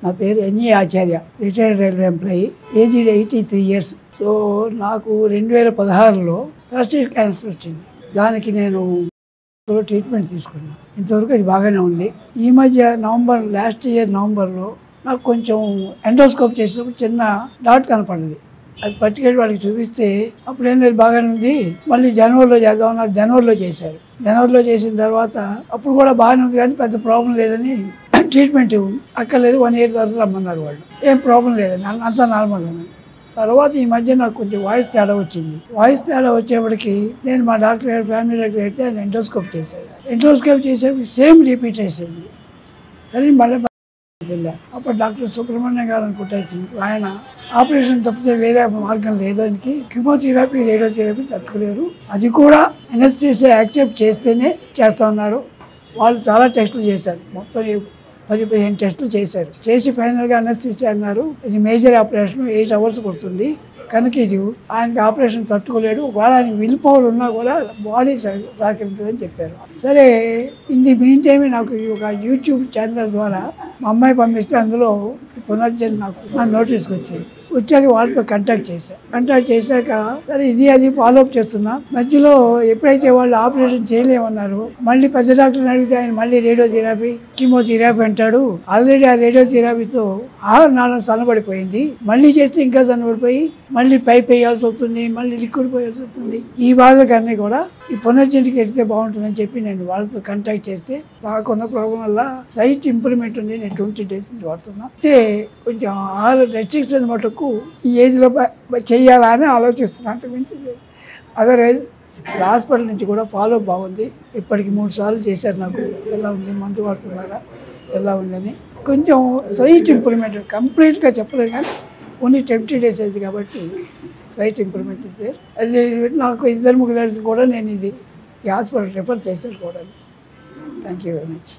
నా పేరు N E Acharya, retired railway employee, aged 83 years. So నాకు 2016లో ప్రాస్టేట్ క్యాన్సర్ వచ్చింది. దానికి నేను ట్రీట్మెంట్ తీసుకున్నాను. ఇంతవరకు అది బాగానే ఉంది. ఈ మధ్య లాస్ట్ ఇయర్ నవంబర్లో నాకు కొంచెం ఎండోస్కోప్ చేసినప్పుడు చిన్న డాట్ కనపడింది. అది పట్టుకెళ్ళి వాళ్ళకి చూపిస్తే అప్పుడేం లేదు, బాగానే ఉంది, మళ్ళీ జనవరిలో చేద్దామన్నారు. జనవరిలో చేశారు. జనవరిలో చేసిన తర్వాత అప్పుడు కూడా బాగానే ఉంది కానీ పెద్ద ప్రాబ్లం లేదని ట్రీట్మెంట్ అక్కర్లేదు, 1 year తర్వాత రమ్మన్నారు వాళ్ళు. ఏం ప్రాబ్లం లేదని, అంతా నార్మల్ అని. తర్వాత ఈ మధ్య నాకు కొంచెం వాయిస్ తేడా వచ్చింది. వాయిస్ తేడా వచ్చేప్పటికి నేను మా డాక్టర్ గారు, ఫ్యామిలీ డాక్టర్ అయితే ఆయన ఎండోస్కోప్ చేశారు. ఎండోస్కోప్ చేసేప్పుడు సేమ్ రిపీట్ చేసింది. సరే మళ్ళీ వెళ్ళా. అప్పుడు డాక్టర్ సుబ్రహ్మణ్యం గారు అనుకుంటే ఆయన ఆపరేషన్ తప్పితే వేరే మార్గం లేదానికి కీమోథెరపీ, రేడియోథెరపీ తట్టుకోలేరు, అది కూడా ఎనస్థీసియా యాక్సెప్ట్ చేస్తేనే చేస్తా ఉన్నారు. వాళ్ళు చాలా టెస్టులు చేశారు, మొత్తం 10-15 టెస్టులు చేశారు. చేసి ఫైనల్గా ఎనస్థీసియా అన్నారు, ఇది మేజర్ ఆపరేషన్, 8 hours పడుతుంది కనుక ఇది ఆయనకి ఆపరేషన్ తట్టుకోలేడు, ఒకవేళ ఆయన విల్ పవర్ ఉన్నా కూడా బాడీ సహకరించదని చెప్పారు. సరే ఇన్ని మీన్ టైమే నాకు ఒక యూట్యూబ్ ఛానల్ ద్వారా మా అమ్మాయి పంపిస్తే అందులో పునర్జన్ నాకు నోటీస్కి వచ్చింది. వచ్చాక వాళ్ళతో కాంటాక్ట్ చేశాక సరే ఇది అది ఫాలోఅప్ చేస్తున్నా. మధ్యలో ఎప్పుడైతే వాళ్ళు ఆపరేషన్ చేయలేమన్నారు, మళ్ళీ పెద్ద డాక్టర్ని అడిగితే ఆయన మళ్ళీ రేడియోథెరపీ, కీమోథెరపీ అంటాడు. ఆల్రెడీ ఆ రేడియోథెరపీతో నాళం సన్నబడిపోయింది, మళ్ళీ చేస్తే ఇంకా సన్నబడిపోయి మళ్ళీ పైప్ వేయాల్సి వస్తుంది, మళ్ళీ లిక్విడ్ పోయాల్సి వస్తుంది. ఈ బాధలకన్నీ కూడా ఈ పునర్జన్కి ఎడితే బాగుంటుందని చెప్పి నేను వాళ్ళతో కాంటాక్ట్ చేస్తే నాకున్న ప్రాబ్లం వల్ల సైట్ ఇంప్రూవ్మెంట్ ఉంది. నేను 20 days నుంచి వాడుతున్నా. అయితే కొంచెం 6 రెస్ట్రిక్షన్ మటుకు ఈ ఏజ్లో చెయ్యాలా అని ఆలోచిస్తున్నా, అంత మించి లేదు. అదర్వైజ్ హాస్పిటల్ నుంచి కూడా ఫాలో బాగుంది. ఇప్పటికి 3 సార్లు చేశారు. నాకు ఎలా ఉంది, మందు వాడుతున్నారా, ఎలా ఉందని కొంచెం సైట్ ఇంప్రూవ్మెంట్, కంప్లీట్గా చెప్పలేదు కానీ ఓన్లీ 20 days అయింది కాబట్టి సైట్ ఇంప్రూవ్మెంట్ ఉంది. అది నాకు 2-3 కూడా నేను ఈ హాస్పిటల్ రిఫర్ చేశాను కూడా. Thank you very much.